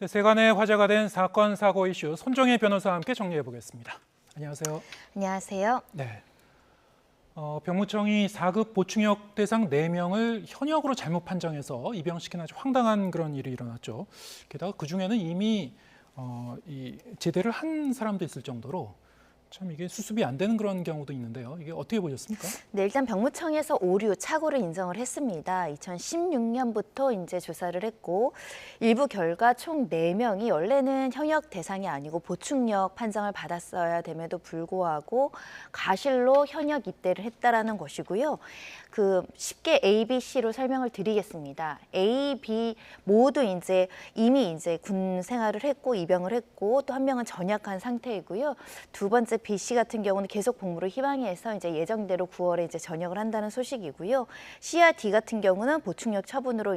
네, 세간의 화제가 된 사건, 사고 이슈 손정혜 변호사와 함께 정리해 보겠습니다. 안녕하세요. 안녕하세요. 네. 병무청이 4급 보충역 대상 4명을 현역으로 잘못 판정해서 입영시킨 아주 황당한 그런 일이 일어났죠. 게다가 그중에는 이미 이 제대를 한 사람도 있을 정도로 참 이게 수습이 안 되는 그런 경우도 있는데요. 이게 어떻게 보셨습니까? 네, 일단 병무청에서 오류, 착오를 인정을 했습니다. 2016년부터 이제 조사를 했고 일부 결과 총 4명이 원래는 현역 대상이 아니고 보충역 판정을 받았어야 됨에도 불구하고 가실로 현역 입대를 했다라는 것이고요. 쉽게 A, B, C로 설명을 드리겠습니다. A, B 모두 이미 군 생활을 했고 입영을 했고 또 한 명은 전역한 상태이고요. 두 번째 B 씨 같은 경우는 계속 복무를 희망해서 이제 예정대로 9월에 이제 전역을 한다는 소식이고요. C와 D 같은 경우는 보충역 처분으로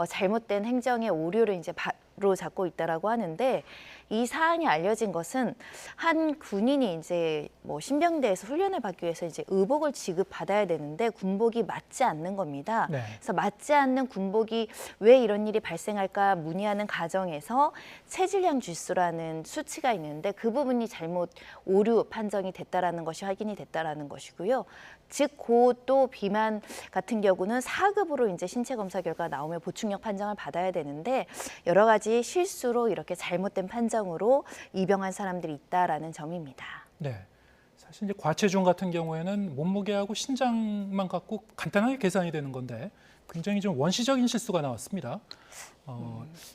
잘못된 행정의 오류를 바로 잡고 있다라고 하는데 이 사안이 알려진 것은 한 군인이 신병대에서 훈련을 받기 위해서 의복을 지급받아야 되는데 군복이 맞지 않는 겁니다. 네. 그래서 맞지 않는 군복이 왜 이런 일이 발생할까 문의하는 과정에서 체질량 지수라는 수치가 있는데 그 부분이 잘못 오류 판정이 됐다라는 것이 확인이 됐다라는 것이고요. 즉, 또 비만 같은 경우는 4급으로 신체 검사 결과 나오면 보충역 판정을 받아야 되는데 여러 가지 실수로 이렇게 잘못된 판정으로 입영한 사람들이 있다라는 점입니다. 네. 사실 이제 과체중 같은 경우에는 몸무게하고 신장만 갖고 간단하게 계산이 되는 건데 굉장히 좀 원시적인 실수가 나왔습니다.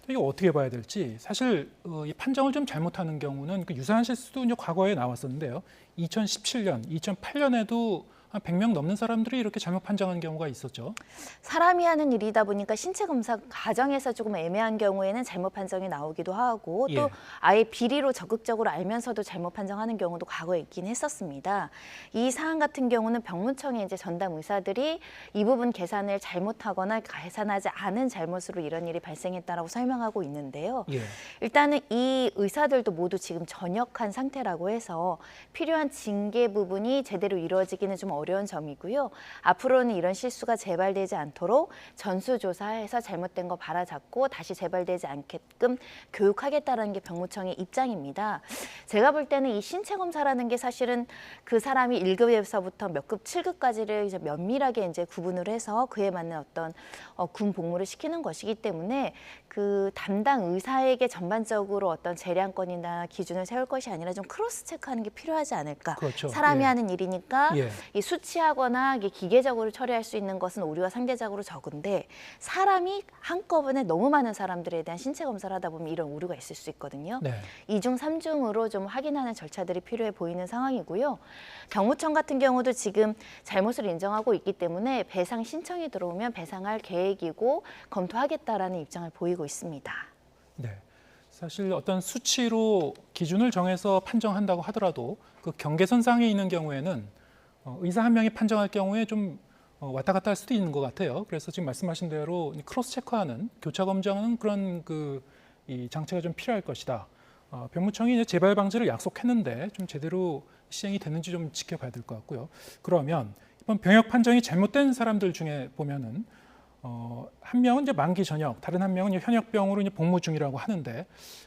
이게 어떻게 봐야 될지 사실 이 판정을 좀 잘못하는 경우는 그 유사한 실수도 이제 과거에 나왔었는데요. 2017년, 2008년에도 한 100명 넘는 사람들이 이렇게 잘못 판정한 경우가 있었죠. 사람이 하는 일이다 보니까 신체 검사 과정에서 조금 애매한 경우에는 잘못 판정이 나오기도 하고 또 예. 아예 비리로 적극적으로 알면서도 잘못 판정하는 경우도 과거에 있긴 했었습니다. 이 사안 같은 경우는 병무청의 전담 의사들이 이 부분 계산을 잘못하거나 계산하지 않은 잘못으로 이런 일이 발생했다라고 설명하고 있는데요. 예. 일단은 이 의사들도 모두 지금 전역한 상태라고 해서 필요한 징계 부분이 제대로 이루어지기는 좀 어려운 점이고요. 앞으로는 이런 실수가 재발되지 않도록 전수조사해서 잘못된 거 바로잡고 다시 재발되지 않게끔 교육하겠다는 게 병무청의 입장입니다. 제가 볼 때는 이 신체 검사라는 게 사실은 그 사람이 1급에서부터 몇 급, 7급까지를 면밀하게 구분을 해서 그에 맞는 어떤 군 복무를 시키는 것이기 때문에 그 담당 의사에게 전반적으로 어떤 재량권이나 기준을 세울 것이 아니라 좀 크로스 체크하는 게 필요하지 않을까. 그렇죠. 사람이 예. 하는 일이니까 예. 이 수치하거나 이게 기계적으로 처리할 수 있는 것은 오류가 상대적으로 적은데 사람이 한꺼번에 너무 많은 사람들에 대한 신체 검사를 하다 보면 이런 오류가 있을 수 있거든요. 네. 2중, 3중으로 좀 확인하는 절차들이 필요해 보이는 상황이고요. 경무청 같은 경우도 지금 잘못을 인정하고 있기 때문에 배상 신청이 들어오면 배상할 계획이고 검토하겠다라는 입장을 보이고 있습니다. 네. 사실 어떤 수치로 기준을 정해서 판정한다고 하더라도 그 경계선상에 있는 경우에는 의사 한 명이 판정할 경우에 좀 왔다 갔다 할 수도 있는 것 같아요. 그래서 지금 말씀하신 대로 크로스 체크하는 교차 검증하는 그런 이 장치가 좀 필요할 것이다. 병무청이 이제 재발 방지를 약속했는데 좀 제대로 시행이 됐는지 좀 지켜봐야 될 것 같고요. 그러면 이번 병역 판정이 잘못된 사람들 중에 보면은 한 명은 이제 만기 전역, 다른 한 명은 현역병으로 이제 복무 중이라고 하는데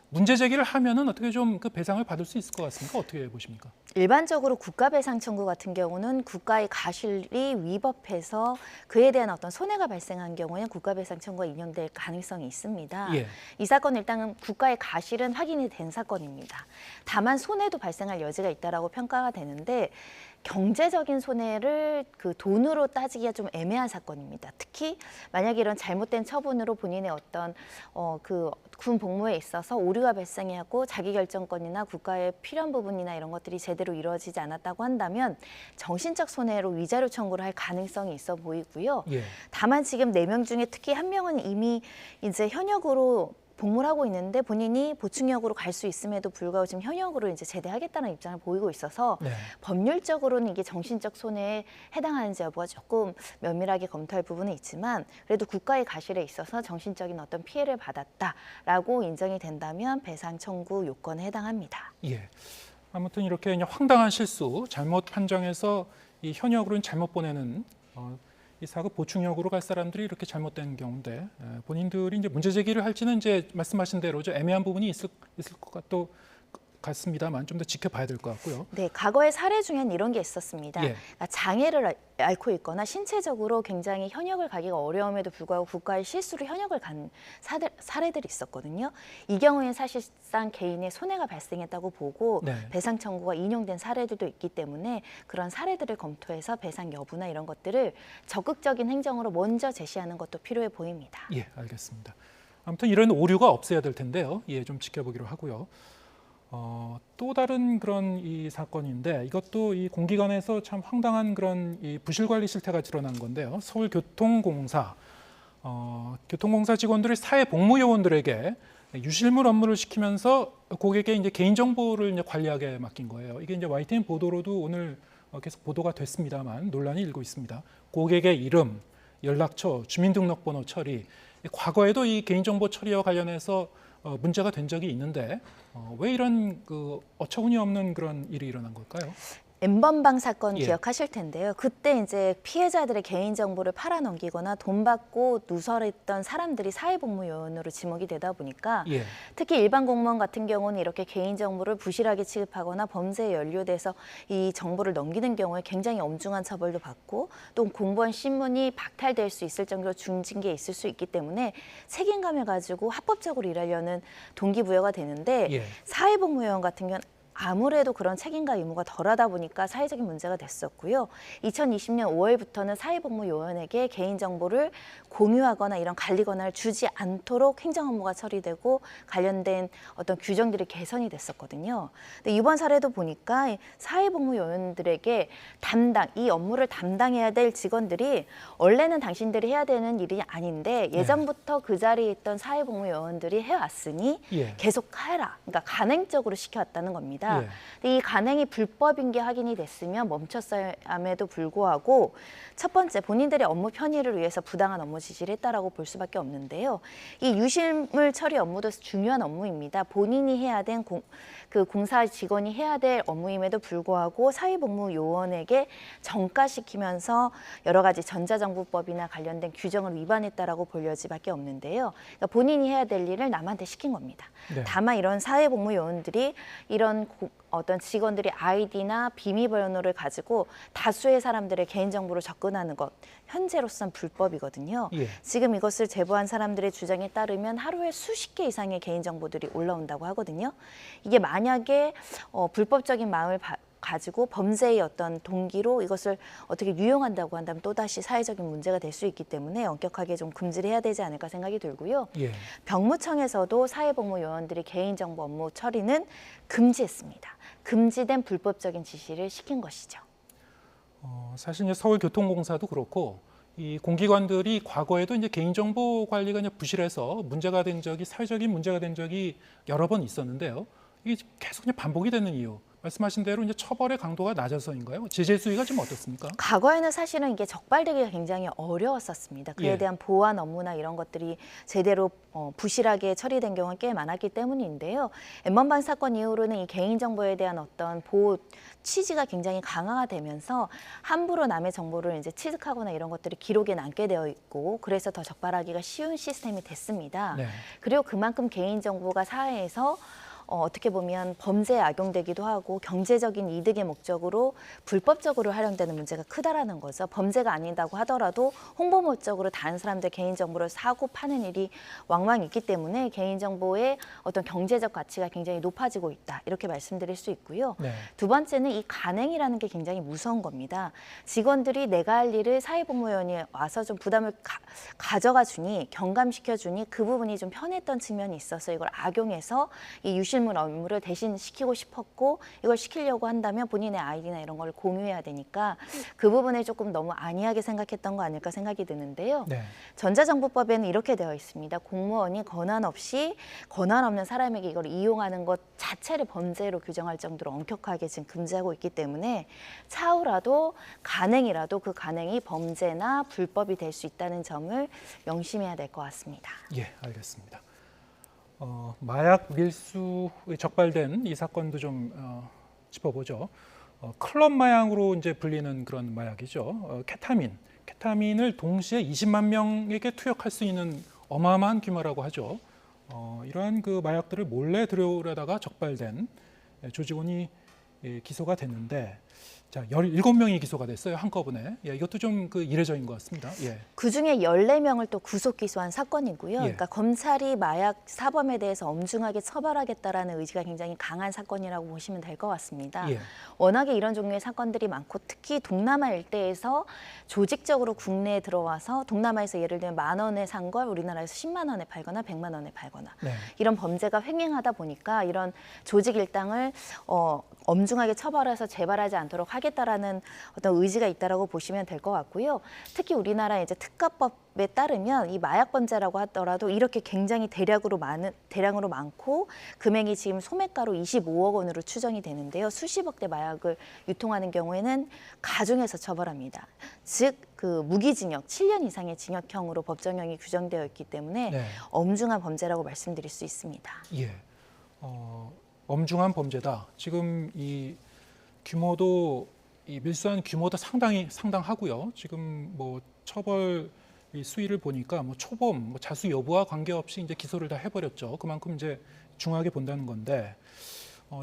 문제 제기를 하면은 어떻게 좀 그 배상을 받을 수 있을 것 같습니까? 어떻게 보십니까? 일반적으로 국가배상 청구 같은 경우는 국가의 과실이 위법해서 그에 대한 어떤 손해가 발생한 경우에는 국가배상 청구가 인용될 가능성이 있습니다. 예. 이 사건은 일단 국가의 과실은 확인이 된 사건입니다. 다만 손해도 발생할 여지가 있다라고 평가가 되는데 경제적인 손해를 그 돈으로 따지기가 좀 애매한 사건입니다. 특히 만약에 이런 잘못된 처분으로 본인의 어떤 군 복무에 있어서 오류가 발생하고 자기결정권이나 국가의 필요한 부분이나 이런 것들이 제대로 이루어지지 않았다고 한다면 정신적 손해로 위자료 청구를 할 가능성이 있어 보이고요. 예. 다만 지금 4명 중에 특히 한 명은 이미 현역으로 복무를 하고 있는데 본인이 보충역으로 갈 수 있음에도 불구하고 지금 현역으로 제대하겠다는 입장을 보이고 있어서 네. 법률적으로는 이게 정신적 손해에 해당하는지 여부가 조금 면밀하게 검토할 부분은 있지만 그래도 국가의 과실에 있어서 정신적인 어떤 피해를 받았다라고 인정이 된다면 배상 청구 요건에 해당합니다. 예. 아무튼 이렇게 그냥 황당한 실수, 잘못 판정해서 이 현역으로는 잘못 보내는 이 4급 보충역으로 갈 사람들이 이렇게 잘못된 경우인데 본인들이 이제 문제 제기를 할지는 이제 말씀하신 대로 좀 애매한 부분이 있을 것 같습니다만 좀 더 지켜봐야 될 것 같고요. 네, 과거의 사례 중엔 이런 게 있었습니다. 예. 그러니까 장애를 앓고 있거나 신체적으로 굉장히 현역을 가기가 어려움에도 불구하고 국가의 실수로 현역을 간 사례들이 있었거든요. 이 경우에는 사실상 개인의 손해가 발생했다고 보고 네. 배상 청구가 인용된 사례들도 있기 때문에 그런 사례들을 검토해서 배상 여부나 이런 것들을 적극적인 행정으로 먼저 제시하는 것도 필요해 보입니다. 예, 알겠습니다. 아무튼 이런 오류가 없어야 될 텐데요. 예, 좀 지켜보기로 하고요. 또 다른 그런 이 사건인데 이것도 이 공기관에서 참 황당한 그런 이 부실 관리 실태가 드러난 건데요. 서울교통공사 교통공사 직원들이 사회복무요원들에게 유실물 업무를 시키면서 고객의 이제 개인 정보를 이제 관리하게 맡긴 거예요. 이게 이제 YTN 보도로도 오늘 계속 보도가 됐습니다만 논란이 일고 있습니다. 고객의 이름, 연락처, 주민등록번호 처리. 과거에도 이 개인정보 처리와 관련해서 문제가 된 적이 있는데 왜 이런 그 어처구니 없는 그런 일이 일어난 걸까요? N번방 사건 예. 기억하실 텐데요. 그때 이제 피해자들의 개인 정보를 팔아넘기거나 돈 받고 누설했던 사람들이 사회복무요원으로 지목이 되다 보니까 예. 특히 일반 공무원 같은 경우는 이렇게 개인 정보를 부실하게 취급하거나 범죄에 연루돼서 이 정보를 넘기는 경우에 굉장히 엄중한 처벌도 받고 또 공무원 신문이 박탈될 수 있을 정도로 중징계에 있을 수 있기 때문에 책임감을 가지고 합법적으로 일하려는 동기부여가 되는데 예. 사회복무요원 같은 경우는 아무래도 그런 책임과 의무가 덜하다 보니까 사회적인 문제가 됐었고요. 2020년 5월부터는 사회복무요원에게 개인정보를 공유하거나 이런 관리 권한을 주지 않도록 행정 업무가 처리되고 관련된 어떤 규정들이 개선이 됐었거든요. 근데 이번 사례도 보니까 사회복무요원들에게 이 업무를 담당해야 될 직원들이 원래는 당신들이 해야 되는 일이 아닌데 예전부터 그 자리에 있던 사회복무요원들이 해왔으니 예. 계속 해라. 그러니까 간행적으로 시켜왔다는 겁니다. 예. 근데 이 간행이 불법인 게 확인이 됐으면 멈췄음에도 불구하고 첫 번째 본인들의 업무 편의를 위해서 부당한 업무 지시를 했다라고 볼 수밖에 없는데요. 이 유실물 처리 업무도 중요한 업무입니다. 본인이 해야 된 그 공사 직원이 해야 될 업무임에도 불구하고 사회복무요원에게 전가시키면서 여러 가지 전자정보법이나 관련된 규정을 위반했다라고 볼 여지밖에 없는데요. 그러니까 본인이 해야 될 일을 남한테 시킨 겁니다. 네. 다만 이런 사회복무요원들이 이런 어떤 직원들이 아이디나 비밀번호를 가지고 다수의 사람들의 개인정보를 접근하는 것 현재로선 불법이거든요. 예. 지금 이것을 제보한 사람들의 주장에 따르면 하루에 수십 개 이상의 개인정보들이 올라온다고 하거든요. 이게 만약에 불법적인 마음을 가지고 범죄의 어떤 동기로 이것을 어떻게 유용한다고 한다면 또다시 사회적인 문제가 될 수 있기 때문에 엄격하게 좀 금지를 해야 되지 않을까 생각이 들고요. 예. 병무청에서도 사회복무요원들이 개인정보 업무 처리는 금지했습니다. 금지된 불법적인 지시를 시킨 것이죠. 사실 이제 서울교통공사도 그렇고 이 공기관들이 과거에도 이제 개인정보 관리가 이제 부실해서 문제가 된 적이 사회적인 문제가 된 적이 여러 번 있었는데요. 이게 계속 그냥 반복이 되는 이유. 말씀하신 대로 이제 처벌의 강도가 낮아서인가요? 제재 수위가 좀 어떻습니까? 과거에는 사실은 이게 적발되기가 굉장히 어려웠었습니다. 그에 예. 대한 보완 업무나 이런 것들이 제대로 부실하게 처리된 경우가 꽤 많았기 때문인데요. N번방 사건 이후로는 이 개인정보에 대한 어떤 보호 취지가 굉장히 강화가 되면서 함부로 남의 정보를 이제 취득하거나 이런 것들이 기록에 남게 되어 있고 그래서 더 적발하기가 쉬운 시스템이 됐습니다. 네. 그리고 그만큼 개인정보가 사회에서 어떻게 보면 범죄에 악용되기도 하고 경제적인 이득의 목적으로 불법적으로 활용되는 문제가 크다라는 거죠. 범죄가 아니다고 하더라도 홍보 목적으로 다른 사람들 개인정보를 사고 파는 일이 왕왕 있기 때문에 개인정보의 어떤 경제적 가치가 굉장히 높아지고 있다. 이렇게 말씀드릴 수 있고요. 네. 두 번째는 이 간행이라는 게 굉장히 무서운 겁니다. 직원들이 내가 할 일을 사회복무요원이 와서 좀 부담을 가져가 주니 경감시켜 주니 그 부분이 좀 편했던 측면이 있어서 이걸 악용해서 이 유실물 업무를 대신 시키고 싶었고 이걸 시키려고 한다면 본인의 아이디나 이런 걸 공유해야 되니까 그 부분을 조금 너무 안이하게 생각했던 거 아닐까 생각이 드는데요. 네. 전자정보법에는 이렇게 되어 있습니다. 공무원이 권한 없는 사람에게 이걸 이용하는 것 자체를 범죄로 규정할 정도로 엄격하게 지금 금지하고 있기 때문에 차후라도 간행이라도 그 간행이 범죄나 불법이 될 수 있다는 점을 명심해야 될 것 같습니다. 예, 알겠습니다. 마약 밀수에 적발된 이 사건도 좀 짚어보죠. 클럽 마약으로 이제 불리는 그런 마약이죠. 케타민. 케타민을 동시에 20만 명에게 투약할 수 있는 어마어마한 규모라고 하죠. 이러한 그 마약들을 몰래 들여오려다가 적발된 조직원이 기소가 됐는데, 자, 17명이 기소가 됐어요, 한꺼번에. 예, 이것도 좀 그 이례적인 것 같습니다. 예. 그중에 14명을 또 구속 기소한 사건이고요. 예. 그러니까 검찰이 마약 사범에 대해서 엄중하게 처벌하겠다라는 의지가 굉장히 강한 사건이라고 보시면 될 것 같습니다. 예. 워낙에 이런 종류의 사건들이 많고 특히 동남아 일대에서 조직적으로 국내에 들어와서 동남아에서 예를 들면 10,000원에 산 걸 우리나라에서 10만 원에 팔거나 100만 원에 팔거나 네. 이런 범죄가 횡행하다 보니까 이런 조직 일당을 엄중하게 처벌해서 재발하지 않도록 하겠다라는 어떤 의지가 있다라고 보시면 될 것 같고요. 특히 우리나라 이제 특가법에 따르면 이 마약 범죄라고 하더라도 이렇게 굉장히 대량으로 많고 금액이 지금 소매가로 25억 원으로 추정이 되는데요. 수십억 대 마약을 유통하는 경우에는 가중해서 처벌합니다. 즉 그 무기징역 7년 이상의 징역형으로 법정형이 규정되어 있기 때문에 네. 엄중한 범죄라고 말씀드릴 수 있습니다. 예. 엄중한 범죄다. 지금 이 규모도 이 밀수한 규모도 상당하고요. 지금 뭐 처벌 이 수위를 보니까 뭐 초범, 뭐 자수 여부와 관계없이 이제 기소를 다 해버렸죠. 그만큼 이제 중하게 본다는 건데,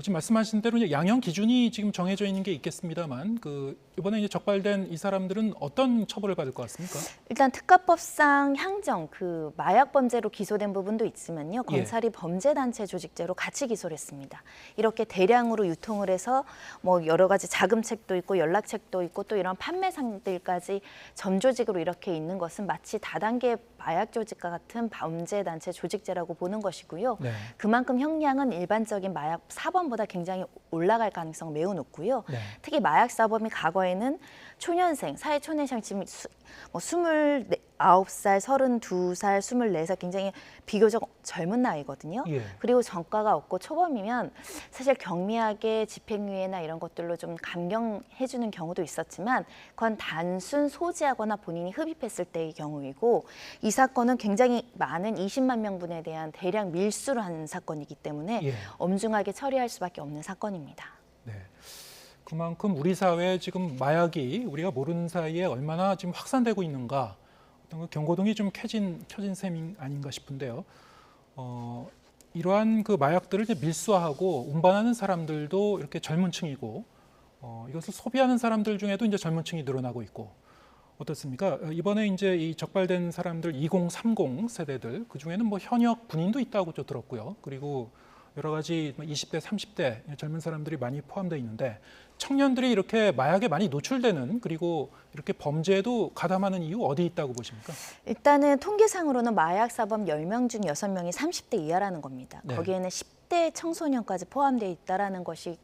지금 말씀하신 대로 이제 양형 기준이 지금 정해져 있는 게 있겠습니다만, 그 이번에 이제 적발된 이 사람들은 어떤 처벌을 받을 것 같습니까? 일단 특가법상 향정 그 마약 범죄로 기소된 부분도 있지만요. 검찰이 범죄단체 조직죄로 같이 기소를 했습니다. 이렇게 대량으로 유통을 해서 뭐 여러 가지 자금책도 있고 연락책도 있고 또 이런 판매상들까지 점조직으로 이렇게 있는 것은 마치 다단계 마약 조직과 같은 범죄단체 조직죄라고 보는 것이고요. 네. 그만큼 형량은 일반적인 마약 사범보다 굉장히 올라갈 가능성 매우 높고요. 네. 특히 마약 사범이 과거에는 초년생, 사회 초년생 지금 29살, 32살, 24살 굉장히 비교적 젊은 나이거든요. 예. 그리고 전과가 없고 초범이면 사실 경미하게 집행유예나 이런 것들로 좀 감경해주는 경우도 있었지만 그건 단순 소지하거나 본인이 흡입했을 때의 경우이고 이 사건은 굉장히 많은 20만 명분에 대한 대량 밀수를 한 사건이기 때문에 예. 엄중하게 처리할 수밖에 없는 사건입니다. 네. 그만큼 우리 사회에 지금 마약이 우리가 모르는 사이에 얼마나 지금 확산되고 있는가, 어떤 그 경고등이 좀 켜진 셈이 아닌가 싶은데요. 이러한 그 마약들을 이제 밀수하고 운반하는 사람들도 이렇게 젊은 층이고, 이것을 소비하는 사람들 중에도 이제 젊은 층이 늘어나고 있고, 어떻습니까? 이번에 이제 이 적발된 사람들 2030 세대들, 그 중에는 뭐 현역 군인도 있다고 저 들었고요. 그리고 여러 가지 20대, 30대 젊은 사람들이 많이 포함되어 있는데, 청년들이 이렇게 마약에 많이 노출되는, 그리고 이렇게 범죄에도 가담하는 이유 어디 있다고 보십니까? 일단은 통계상으로는 마약 사범 10명 중 6명이 30대 이하라는 겁니다. 네. 거기에는 10대 청소년까지 포함되어 있다라는 것이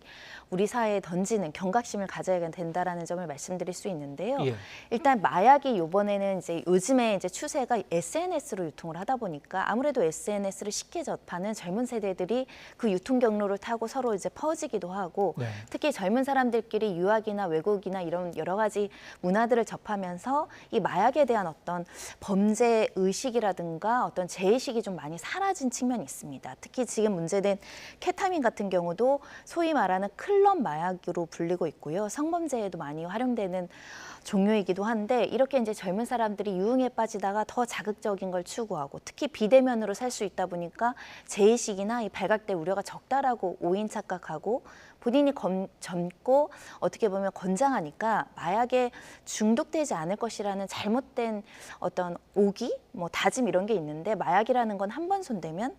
우리 사회에 던지는 경각심을 가져야 된다라는 점을 말씀드릴 수 있는데요. 예. 일단 마약이 이번에는 이제 요즘에 이제 추세가 SNS로 유통을 하다 보니까 아무래도 SNS를 쉽게 접하는 젊은 세대들이 그 유통 경로를 타고 서로 이제 퍼지기도 하고 네. 특히 젊은 사람들끼리 유학이나 외국이나 이런 여러 가지 문화들을 접하면서 이 마약에 대한 어떤 범죄 의식이라든가 어떤 죄의식이 좀 많이 사라진 측면이 있습니다. 특히 지금 문제된 케타민 같은 경우도 소위 말하는 클럽 마약으로 불리고 있고요. 성범죄에도 많이 활용되는 종류이기도 한데 이렇게 이제 젊은 사람들이 유흥에 빠지다가 더 자극적인 걸 추구하고 특히 비대면으로 살 수 있다 보니까 죄의식이나 이 발각될 우려가 적다라고 오인 착각하고 본인이 젊고 어떻게 보면 건장하니까 마약에 중독되지 않을 것이라는 잘못된 어떤 오기, 뭐 다짐 이런 게 있는데 마약이라는 건 한 번 손대면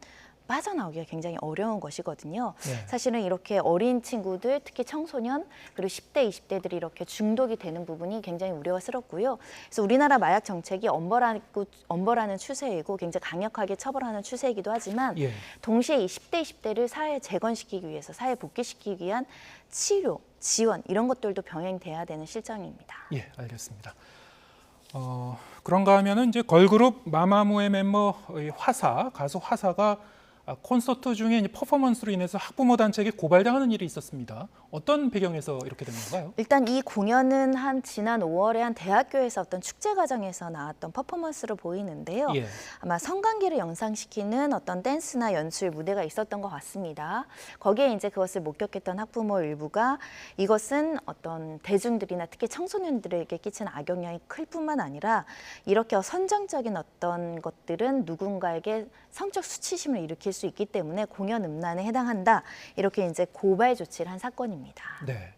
빠져나오기가 굉장히 어려운 것이거든요. 네. 사실은 이렇게 어린 친구들, 특히 청소년, 그리고 10대, 20대들이 이렇게 중독이 되는 부분이 굉장히 우려스럽고요. 그래서 우리나라 마약 정책이 엄벌하는 추세이고 굉장히 강력하게 처벌하는 추세이기도 하지만 예. 동시에 이 10대, 20대를 사회에 재건시키기 위해서, 사회에 복귀시키기 위한 치료, 지원 이런 것들도 병행돼야 되는 실정입니다. 예, 알겠습니다. 그런가 하면은 이제 걸그룹 마마무의 멤버 가수 화사가 콘서트 중에 이제 퍼포먼스로 인해서 학부모 단체에게 고발당하는 일이 있었습니다. 어떤 배경에서 이렇게 된 건가요? 일단 이 공연은 지난 5월에 한 대학교에서 어떤 축제 과정에서 나왔던 퍼포먼스로 보이는데요. 예. 아마 성관계를 연상시키는 어떤 댄스나 연출 무대가 있었던 것 같습니다. 거기에 이제 그것을 목격했던 학부모 일부가 이것은 어떤 대중들이나 특히 청소년들에게 끼친 악영향이 클 뿐만 아니라 이렇게 선정적인 어떤 것들은 누군가에게 성적 수치심을 일으킬 수 있기 때문에 공연 음란에 해당한다. 이렇게 이제 고발 조치를 한 사건입니다. 네.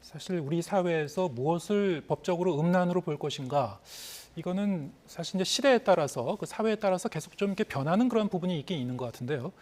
사실 우리 사회에서 무엇을 법적으로 음란으로 볼 것인가, 이거는 사실 이제 시대에 따라서 그 사회에 따라서 계속 좀 이렇게 변하는 그런 부분이 있긴 있는 것 같은데요.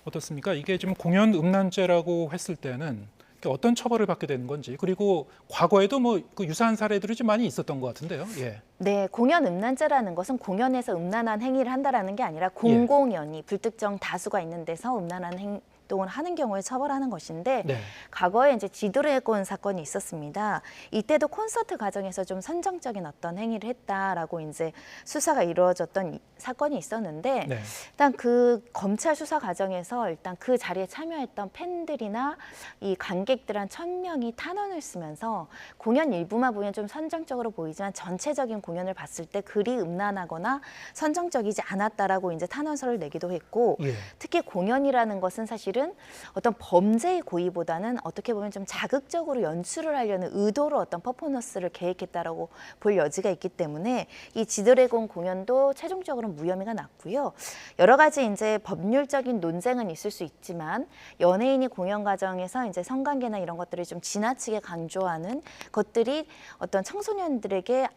어떻습니까? 이게 좀 공연 음란죄라고 했을 때는 어떤 처벌을 받게 되는 건지, 그리고 과거에도 뭐 그 유사한 사례들이 좀 많이 있었던 것 같은데요. 예. 네, 공연 음란죄라는 것은 공연에서 음란한 행위를 한다라는 게 아니라 공공연히 불특정 다수가 있는 데서 음란한 행동을 하는 경우에 처벌하는 것인데 네. 과거에 이제 지드래곤 사건이 있었습니다. 이때도 콘서트 과정에서 좀 선정적인 어떤 행위를 했다라고 이제 수사가 이루어졌던 사건이 있었는데 네. 일단 그 검찰 수사 과정에서 일단 그 자리에 참여했던 팬들이나 이 관객들 한 1,000명이 탄원을 쓰면서 공연 일부만 보면 좀 선정적으로 보이지만 전체적인 공연을 봤을 때 그리 음란하거나 선정적이지 않았다라고 이제 탄원서를 내기도 했고 예. 특히 공연이라는 것은 사실은 어떤 범죄의 고의보다는 어떻게 보면 좀 자극적으로 연출을 하려는 의도로 어떤 퍼포먼스를 계획했다라고 볼 여지가 있기 때문에 이 지드래곤 공연도 최종적으로 무혐의가 났고요. 여러 가지 이제 법률적인 논쟁은 있을 수 있지만 연예인이 공연 과정에서 이제 성관계나 이런 것들을 좀 지나치게 강조하는 것들이 어떤 청소년들에게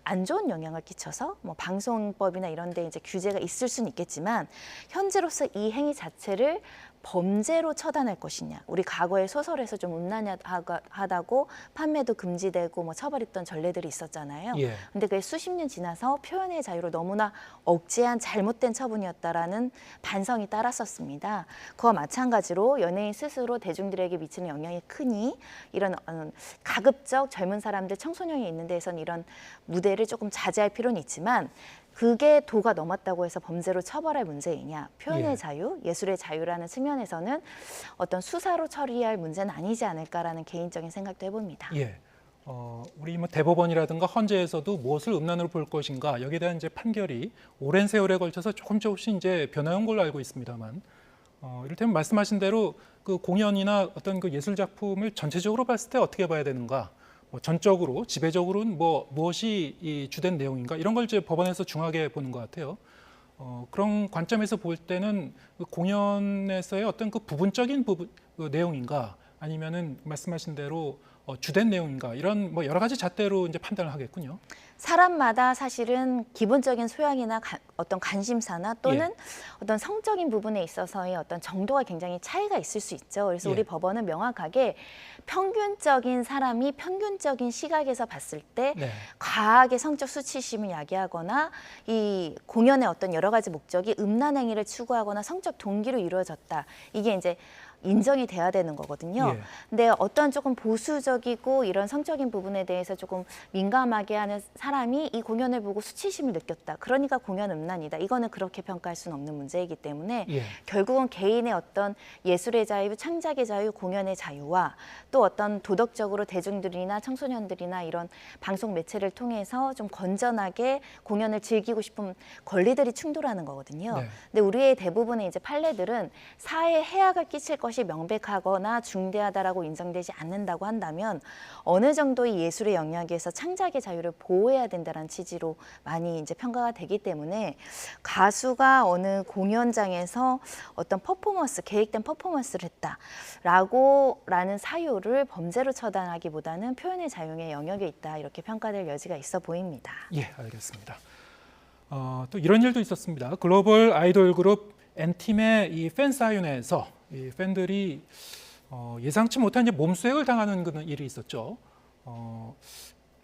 안 좋은 영향을 끼쳐서 뭐 방송법이나 이런 데 이제 규제가 있을 수는 있겠지만 현재로서 이 행위 자체를 범죄로 처단할 것이냐. 우리 과거의 소설에서 좀 음란하다고 판매도 금지되고 뭐 처벌했던 전례들이 있었잖아요. 예. 근데 그게 수십 년 지나서 표현의 자유를 너무나 억제한 잘못된 처분이었다라는 반성이 따랐었습니다. 그와 마찬가지로 연예인 스스로 대중들에게 미치는 영향이 크니 이런 가급적 젊은 사람들, 청소년이 있는 데에서는 이런 무대를 조금 자제할 필요는 있지만 그게 도가 넘었다고 해서 범죄로 처벌할 문제이냐. 표현의 예. 자유, 예술의 자유라는 측면에서는 어떤 수사로 처리할 문제는 아니지 않을까라는 개인적인 생각도 해봅니다. 예. 우리 뭐 대법원이라든가 헌재에서도 무엇을 음란으로 볼 것인가 여기에 대한 이제 판결이 오랜 세월에 걸쳐서 조금씩 이제 변해온 걸로 알고 있습니다만, 이를테면 말씀하신 대로 그 공연이나 어떤 그 예술 작품을 전체적으로 봤을 때 어떻게 봐야 되는가, 뭐 전적으로 지배적으로는 뭐 무엇이 이 주된 내용인가 이런 걸 이제 법원에서 중하게 보는 것 같아요. 그런 관점에서 볼 때는 그 공연에서의 어떤 그 부분적인 그 내용인가 아니면은 말씀하신 대로 주된 내용인가 이런 뭐 여러 가지 잣대로 이제 판단을 하겠군요. 사람마다 사실은 기본적인 소양이나 어떤 관심사나 또는 어떤 성적인 부분에 있어서의 어떤 정도가 굉장히 차이가 있을 수 있죠. 그래서 우리 법원은 명확하게 평균적인 사람이 평균적인 시각에서 봤을 때 과하게 성적 수치심을 야기하거나 이 공연의 어떤 여러 가지 목적이 음란 행위를 추구하거나 성적 동기로 이루어졌다. 이게 이제 인정이 돼야 되는 거거든요. 근데 어떤 조금 보수적이고 이런 성적인 부분에 대해서 조금 민감하게 하는 사람이 이 공연을 보고 수치심을 느꼈다. 그러니까 공연 음란이다. 이거는 그렇게 평가할 수는 없는 문제이기 때문에 결국은 개인의 어떤 예술의 자유, 창작의 자유, 공연의 자유와 또 어떤 도덕적으로 대중들이나 청소년들이나 이런 방송 매체를 통해서 좀 건전하게 공연을 즐기고 싶은 권리들이 충돌하는 거거든요. 근데 우리의 대부분의 이제 판례들은 사회에 해악을 끼칠 것이 명백하거나 중대하다라고 인정되지 않는다고 한다면 어느 정도의 예술의 영역에서 창작의 자유를 보호해야 된다는 취지로 많이 이제 평가가 되기 때문에 가수가 어느 공연장에서 어떤 퍼포먼스, 계획된 퍼포먼스를 했다라는 사유를 범죄로 처단하기보다는 표현의 자유의 영역에 있다 이렇게 평가될 여지가 있어 보입니다. 예, 알겠습니다. 또 이런 일도 있었습니다. 글로벌 아이돌 그룹 엔팀의 이 팬사인회에서 이 팬들이 예상치 못한 이제 몸수액을 당하는 그런 일이 있었죠.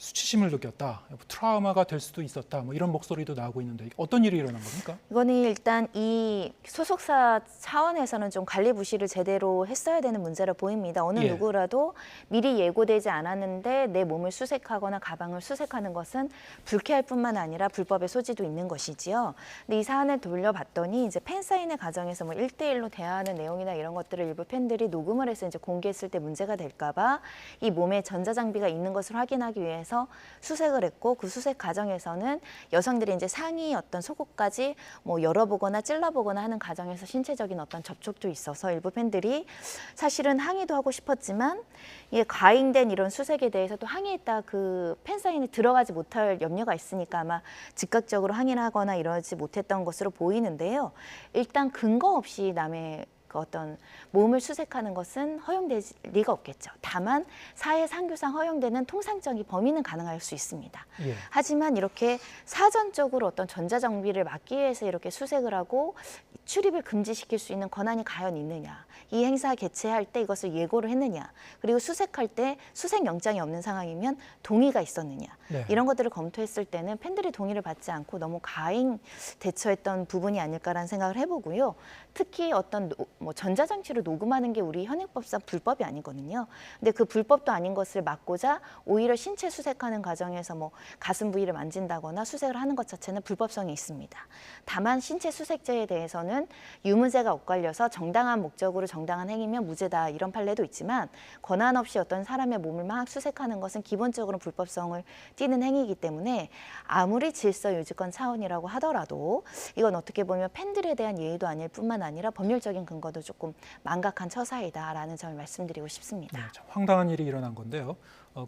수치심을 느꼈다, 트라우마가 될 수도 있었다, 뭐 이런 목소리도 나오고 있는데 어떤 일이 일어난 겁니까? 이거는 일단 이 소속사 차원에서는 좀 관리 부실을 제대로 했어야 되는 문제로 보입니다. 어느 예. 누구라도 미리 예고되지 않았는데 내 몸을 수색하거나 가방을 수색하는 것은 불쾌할 뿐만 아니라 불법의 소지도 있는 것이지요. 근데 이 사안을 돌려봤더니 이제 팬 사인회 과정에서 뭐 1대1로 대화하는 내용이나 이런 것들을 일부 팬들이 녹음을 해서 이제 공개했을 때 문제가 될까봐 이 몸에 전자장비가 있는 것을 확인하기 위해서 수색을 했고, 그 수색 과정에서는 여성들이 이제 상의 어떤 속옷까지 뭐 열어보거나 찔러보거나 하는 과정에서 신체적인 어떤 접촉도 있어서 일부 팬들이 사실은 항의도 하고 싶었지만 이게 과잉된 이런 수색에 대해서 또 항의했다 그 팬사인에 들어가지 못할 염려가 있으니까 아마 즉각적으로 항의를 하거나 이러지 못했던 것으로 보이는데요. 일단 근거 없이 남의 그 어떤 몸을 수색하는 것은 허용될 리가 없겠죠. 다만 사회상규상 허용되는 통상적인 범위는 가능할 수 있습니다. 예. 하지만 이렇게 사전적으로 어떤 전자장비를 막기 위해서 이렇게 수색을 하고 출입을 금지시킬 수 있는 권한이 과연 있느냐. 이 행사 개최할 때 이것을 예고를 했느냐. 그리고 수색할 때 수색영장이 없는 상황이면 동의가 있었느냐. 네. 이런 것들을 검토했을 때는 팬들의 동의를 받지 않고 너무 과잉 대처했던 부분이 아닐까라는 생각을 해보고요. 특히 어떤 뭐 전자장치로 녹음하는 게 우리 현행법상 불법이 아니거든요. 근데 그 불법도 아닌 것을 막고자 오히려 신체 수색하는 과정에서 뭐 가슴 부위를 만진다거나 수색을 하는 것 자체는 불법성이 있습니다. 다만 신체 수색죄에 대해서는 유무죄가 엇갈려서 정당한 목적으로 정당한 행위면 무죄다 이런 판례도 있지만 권한 없이 어떤 사람의 몸을 막 수색하는 것은 기본적으로 불법성을 띠는 행위이기 때문에 아무리 질서 유지권 차원이라고 하더라도 이건 어떻게 보면 팬들에 대한 예의도 아닐 뿐만 아니라 법률적인 근거도 조금 망각한 처사이다라는 점을 말씀드리고 싶습니다. 네, 참 황당한 일이 일어난 건데요.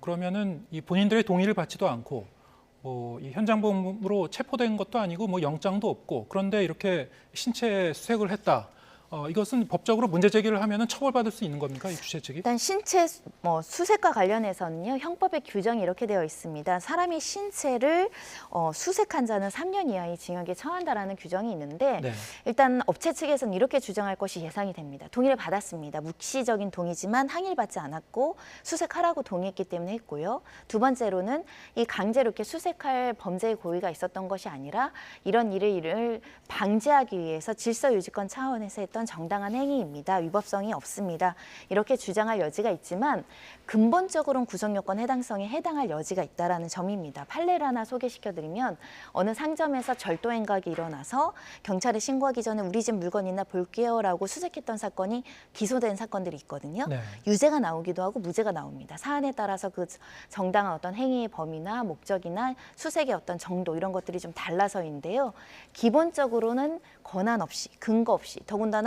그러면은 이 본인들의 동의를 받지도 않고 이 현장범으로 체포된 것도 아니고 뭐 영장도 없고 그런데 이렇게 신체 수색을 했다. 이것은 법적으로 문제 제기를 하면은 처벌받을 수 있는 겁니까? 이 주최 측이? 일단 신체 수색과 관련해서는요. 형법의 규정이 이렇게 되어 있습니다. 사람의 신체를 수색한 자는 3년 이하의 징역에 처한다라는 규정이 있는데 네. 일단 업체 측에서는 이렇게 주장할 것이 예상이 됩니다. 동의를 받았습니다. 묵시적인 동의지만 항의를 받지 않았고 수색하라고 동의했기 때문에 했고요. 두 번째로는 이 강제로 이렇게 수색할 범죄의 고의가 있었던 것이 아니라 이런 일을 방지하기 위해서 질서유지권 차원에서 했던 정당한 행위입니다. 위법성이 없습니다. 이렇게 주장할 여지가 있지만 근본적으로는 구성요건 해당성에 해당할 여지가 있다라는 점입니다. 판례를 하나 소개시켜드리면 어느 상점에서 절도 행각이 일어나서 경찰에 신고하기 전에 우리 집 물건 있나 볼게요라고 수색했던 사건이 기소된 사건들이 있거든요. 네. 유죄가 나오기도 하고 무죄가 나옵니다. 사안에 따라서 그 정당한 어떤 행위의 범위나 목적이나 수색의 어떤 정도 이런 것들이 좀 달라서인데요. 기본적으로는 권한 없이 근거 없이 더군다나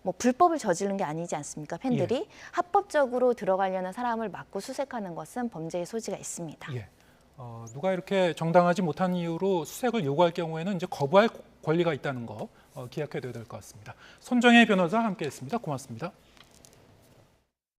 뭐 불법을 저지른 게 아니지 않습니까? 팬들이 합법적으로 들어가려는 사람을 막고 수색하는 것은 범죄의 소지가 있습니다. 예. 누가 이렇게 정당하지 못한 이유로 수색을 요구할 경우에는 이제 거부할 권리가 있다는 거 기억해둬야 될 것 같습니다. 손정혜 변호사 함께했습니다. 고맙습니다.